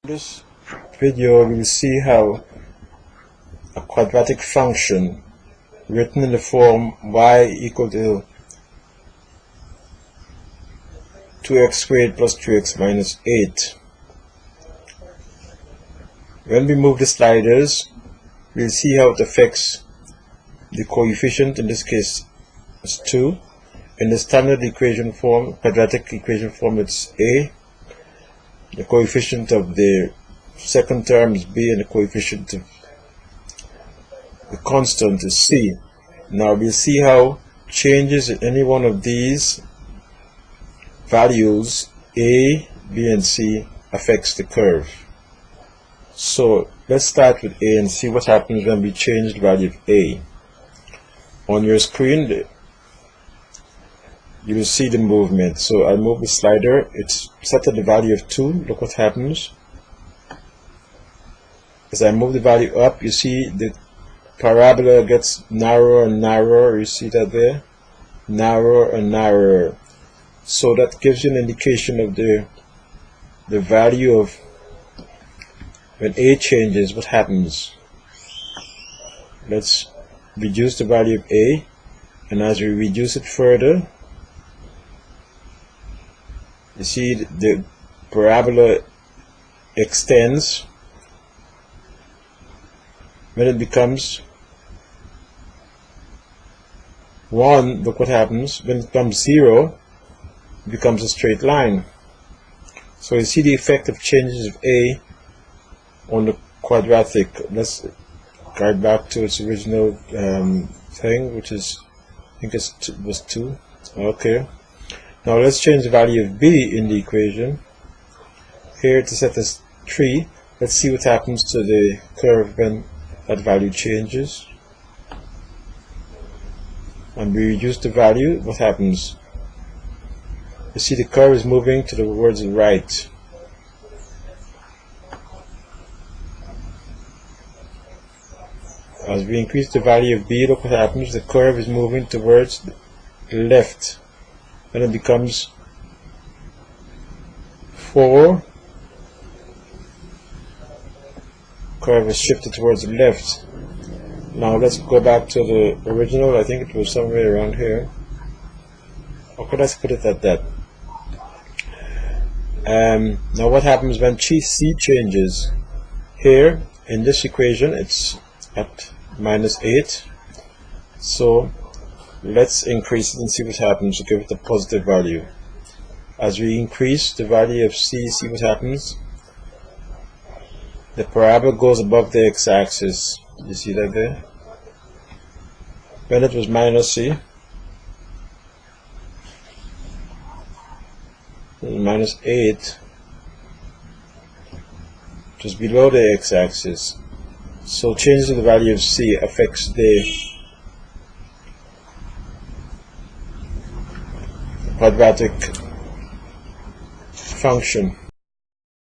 In this video, we will see how a quadratic function written in the form y equal to 2x squared plus 3x minus 8. When we move the sliders, we'll see how it affects the coefficient. In this case, it's 2. In the standard equation form, quadratic equation form, it's a. The coefficient of the second term is b, and the coefficient of the constant is c. Now we'll see how changes in any one of these values, a, b, and c, affects the curve. So let's start with a and see what happens when we change the value of a. On your screen, you will see the movement. So I'll move the slider. It's set at the value of 2. Look what happens. As I move the value up, you see the parabola gets narrower and narrower. You see that there? Narrower and narrower. So that gives you an indication of the value of when a changes, what happens. Let's reduce the value of a, and as we reduce it further, you see the parabola extends. When it becomes 1, look what happens. When it becomes 0, it becomes a straight line. So you see the effect of changes of a on the quadratic. Let's guide back to its original thing, which is, I think it was 2. Okay. Now let's change the value of b in the equation. Here to set as 3. Let's see what happens to the curve when that value changes. And we reduce the value, what happens? You see the curve is moving towards the right. As we increase the value of b, look what happens. The curve is moving towards the left. When it becomes 4, curve is shifted towards the left. Now let's go back to the original. I think it was somewhere around here. Okay, let's put it at that. Now what happens when c changes? Here in this equation it's at minus 8. So let's increase it and see what happens to give it a positive value. As we increase the value of c, see what happens. The parabola goes above the x-axis. You see that there? When it was minus c, minus 8, it was below the x-axis. So changing the value of c affects the quadratic function.